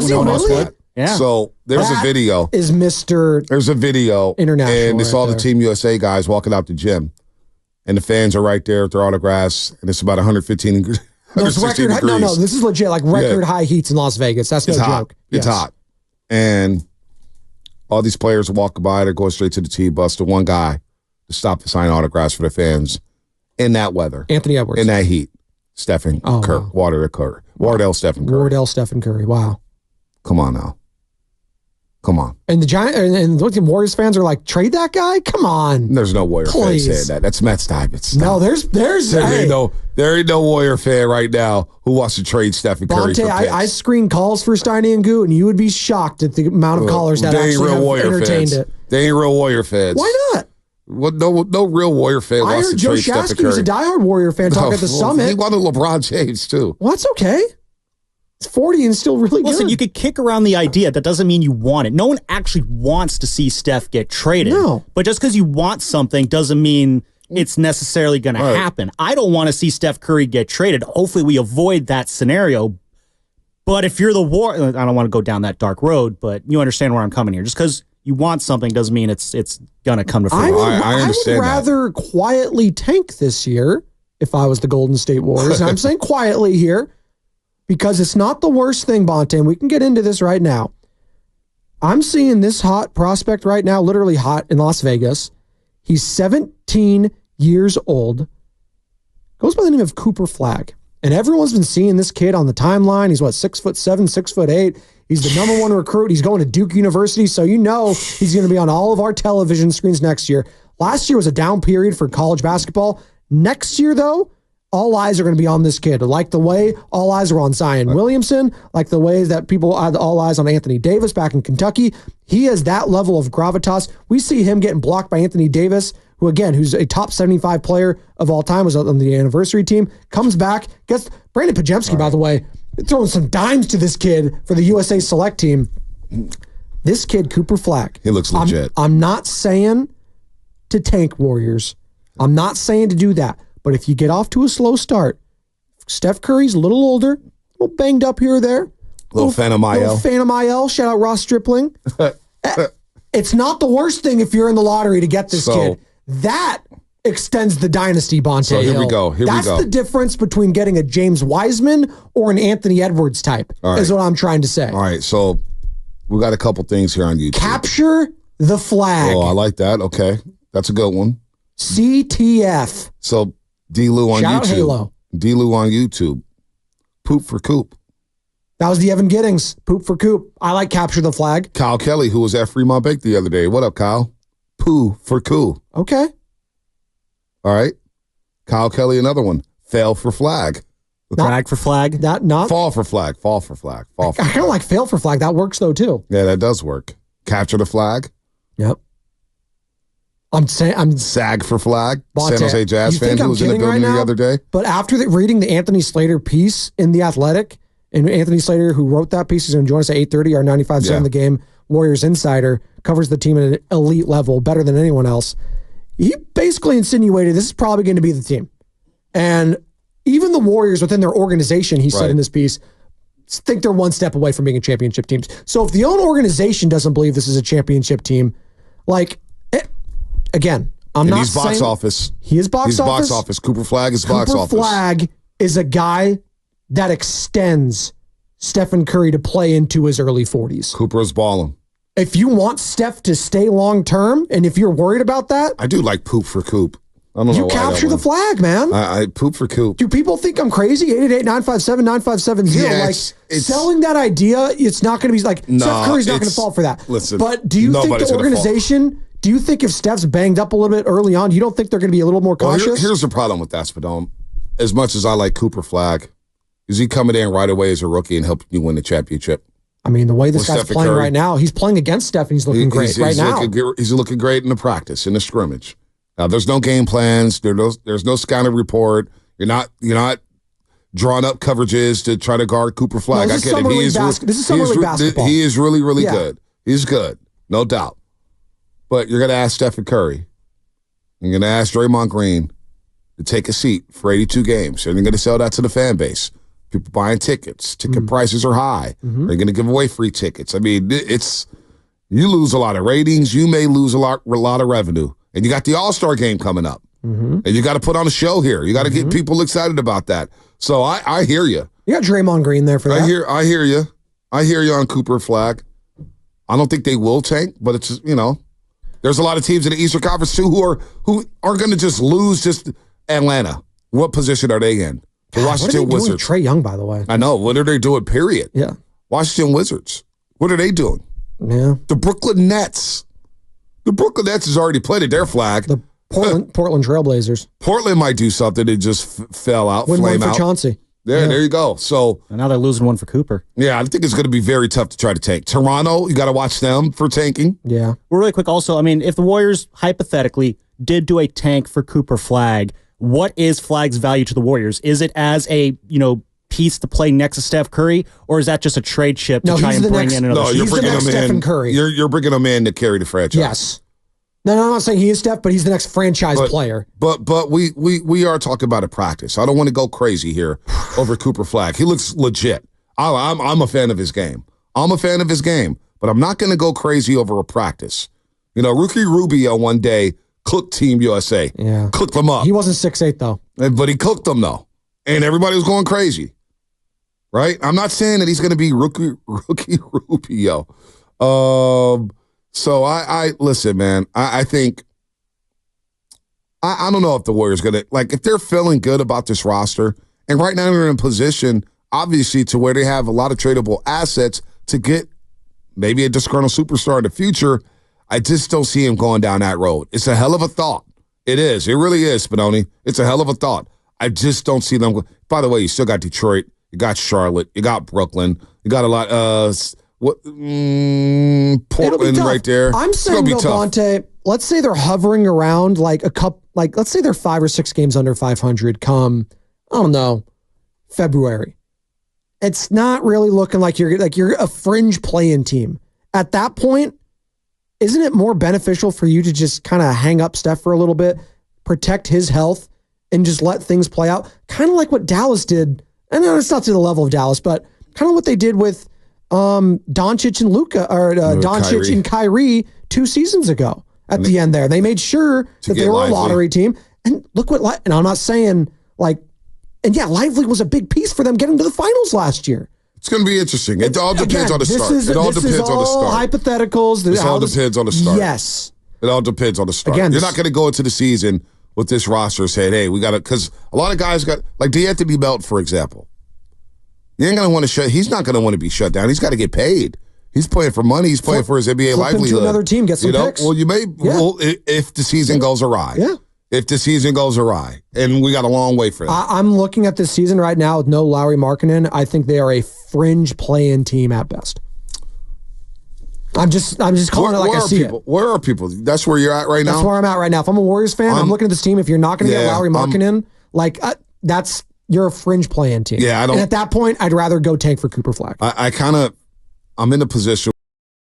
Is no one else really? would. Yeah. So there's a video. Is Mr. There's a video. International And it's right all the there. Team USA guys walking out the gym. And the fans are right there with their autographs. And it's about 115 degrees. No, it's record, no, this is legit, like record high heats in Las Vegas. That's no it's hot. joke. It's Yes. hot. And all these players are walking by. They're going straight to the tee bus. The one guy to stop to sign autographs for the fans in that weather. Anthony Edwards. In that heat. Stephen Curry. Wow. Wardell Stephen Curry. Wardell Stephen Curry. Wow. Come on now. Come on. And the Giant and the Warriors fans are like, trade that guy? Come on. There's no Warrior Please. fan saying that. That's Mets type. It's No, there's there ain't no Warrior fan right now who wants to trade Stephen Curry Bonte, for picks. I screen calls for Steiny and Goo, and you would be shocked at the amount of callers that They ain't actually real have Warrior entertained fans. it. They ain't real Warrior fans. Why not? Well, no real Warrior fan I wants heard to Joe trade Stephen Shasky was Curry. a diehard Warrior fan talking at the summit. He wanted LeBron James too. Well, that's okay. It's 40 and still really Listen, good. you could kick around the idea. That doesn't mean you want it. No one actually wants to see Steph get traded. No. But just because you want something doesn't mean it's necessarily going to happen. I don't want to see Steph Curry get traded. Hopefully we avoid that scenario. But if you're the I don't want to go down that dark road, but you understand where I'm coming here. Just because you want something doesn't mean it's going to come to fruition. I understand would rather quietly tank this year if I was the Golden State Warriors. And I'm saying quietly here because it's not the worst thing, Bonte, and we can get into this right now. I'm seeing this hot prospect right now, literally hot in Las Vegas. He's 17 years old. Goes by the name of Cooper Flagg. And everyone's been seeing this kid on the timeline. He's 6'7", 6'8". He's the number one recruit. He's going to Duke University, so you know he's going to be on all of our television screens next year. Last year was a down period for college basketball. Next year, though, all eyes are going to be on this kid. Like the way all eyes were on Zion Williamson, like the way that people had all eyes on Anthony Davis back in Kentucky. He has that level of gravitas. We see him getting blocked by Anthony Davis, who's a top 75 player of all time, was on the anniversary team, comes back, gets Brandon Pajemski, by the way, throwing some dimes to this kid for the USA Select team. This kid, Cooper Flagg. He looks legit. I'm not saying to tank Warriors. I'm not saying to do that. But if you get off to a slow start, Steph Curry's a little older, a little banged up here or there. Little Phantom IL. Shout out Ross Stripling. It's not the worst thing if you're in the lottery to get this kid. That extends the dynasty, Bonte. So here we go. That's the difference between getting a James Wiseman or an Anthony Edwards type, is what I'm trying to say. All right, so we got a couple things here on YouTube. Capture the flag. Oh, I like that. Okay. That's a good one. CTF. So D-Lou on Shout out YouTube. Halo. D-Lou on YouTube. Poop for Coop. That was the Evan Giddings. Poop for Coop. I like capture the flag. Kyle Kelly, who was at Fremont Bake the other day. What up, Kyle? Poo for Coo. Okay. All right. Kyle Kelly, another one. Fail for flag. Flag for flag. Not Fall for flag. Fall for flag. Fall for I kind of like fail for flag. That works though too. Yeah, that does work. Capture the flag. Yep. I'm Sag for flag. Bonte, San Jose Jazz you fan think who I'm was in the kidding building right the now? other day. But after reading the Anthony Slater piece in The Athletic, and Anthony Slater, who wrote that piece, is going to join us at 8:30. Our 95.7 The Game Warriors insider covers the team at an elite level, better than anyone else. He basically insinuated this is probably going to be the team. And even the Warriors within their organization, he said in this piece, think they're one step away from being a championship team. So if the own organization doesn't believe this is a championship team, again, I'm not He's saying... box office. He is box office. Box office. Cooper Flagg is box office. Cooper Flagg is a guy that extends Stephen Curry to play into his early 40s. Cooper is balling. If you want Steph to stay long term, and if you're worried about that, I do like poop for Coop. I don't know you why capture that the flag, man. I poop for Coop. Do people think I'm crazy? 888-957-9570. Yeah, selling that idea, it's not going to be like, Steph Curry's not going to fall for that. Listen, but do you think the organization, do you think if Steph's banged up a little bit early on, you don't think they're going to be a little more cautious? Well, here's the problem with that, Spadone. As much as I like Cooper Flagg, is he coming in right away as a rookie and helping you win the championship? I mean, the way this guy's Stephen playing Curry. right now, he's playing against Steph and he's looking great right now. He's looking great in the practice, in the scrimmage. Now, there's no game plans. There's no scouting report. You're not drawing up coverages to try to guard Cooper Flagg. No, this is summer league basketball. He is really, really good. He's good, no doubt. But you're going to ask Stephen Curry. You're going to ask Draymond Green to take a seat for 82 games. And you're going to sell that to the fan base. People buying tickets. Ticket prices are high. They're going to give away free tickets. I mean, you lose a lot of ratings. You may lose a lot of revenue. And you got the All-Star game coming up. And you got to put on a show here. You got to get people excited about that. So I hear you. You got Draymond Green there for that. I hear you. I hear you on Cooper Flagg. I don't think they will tank, but it's, there's a lot of teams in the Eastern Conference too who are going to just lose just Atlanta. What position are they in? The Washington what are they Wizards. Doing Trae Young, by the way. I know. What are they doing, period? Yeah. Washington Wizards. What are they doing? Yeah. The Brooklyn Nets. The Brooklyn Nets has already planted their flag. The Portland Trailblazers. Portland might do something. It just fell out, Win flame one for out. Chauncey. There you go. So And now they're losing one for Cooper. yeah, I think it's going to be very tough to try to tank. Toronto, you got to watch them for tanking. Yeah. Well, really quick, also, I mean, if the Warriors hypothetically did do a tank for Cooper Flagg, what is Flagg's value to the Warriors? Is it as a piece to play next to Steph Curry, or is that just a trade chip to try and bring in another? No, you're He's the bringing next him in. Stephen Curry. You're bringing him in to carry the franchise. Yes. No, I'm not saying he is Steph, but he's the next franchise player. But we are talking about a practice. I don't want to go crazy here over Cooper Flagg. He looks legit. I'm a fan of his game. But I'm not going to go crazy over a practice. Ricky Rubio one day cooked Team USA. Yeah. Cooked them up. He wasn't 6'8", though. But he cooked them, though. And everybody was going crazy. Right? I'm not saying that he's going to be Rookie Rubio. So I listen, man. I think I don't know if the Warriors going to if they're feeling good about this roster, and right now they're in a position, obviously, to where they have a lot of tradable assets to get maybe a disgruntled superstar in the future. I just don't see him going down that road. It's a hell of a thought. It is. It really is, Spinoni. It's a hell of a thought. I just don't see them. By the way, you still got Detroit. You got Charlotte. You got Brooklyn. You got a lot. Portland right there. I'm saying, though, Bonte, let's say they're hovering around let's say they're 5 or 6 games under 500 come, I don't know, February. It's not really looking like you're a fringe play-in team. At that point, isn't it more beneficial for you to just kind of hang up Steph for a little bit, protect his health, and just let things play out? Kind of like what Dallas did. And it's not to the level of Dallas, but kind of what they did with Doncic and Luka, or Doncic Kyrie. and Kyrie 2 seasons ago at the end there. They made sure that they were a lottery team. And look what, and I'm not saying Lively was a big piece for them getting to the finals last year. It's going to be interesting. It all depends on the start. It all depends on the start. Hypotheticals. It all depends on the start. Yes. It all depends on the start. Again, you're not going to go into the season with this roster saying, hey, we got to, because a lot of guys got, like D'Anthony Melton, for example. He's not going to want to be shut down. He's got to get paid. He's playing for money. He's playing for his NBA livelihood. To another team, get some picks. Well, if the season goes awry. Yeah. If the season goes awry, and we got a long way for that. I'm looking at this season right now with no Lauri Markkanen. I think they are a fringe play-in team at best. I'm just calling it like I see it. Where are people? That's where you're at right now? That's where I'm at right now. If I'm a Warriors fan, I'm looking at this team. If you're not going to get Lauri Markkanen, you're a fringe play-in team. Yeah, I don't. And at that point, I'd rather go tank for Cooper Flagg. I'm in a position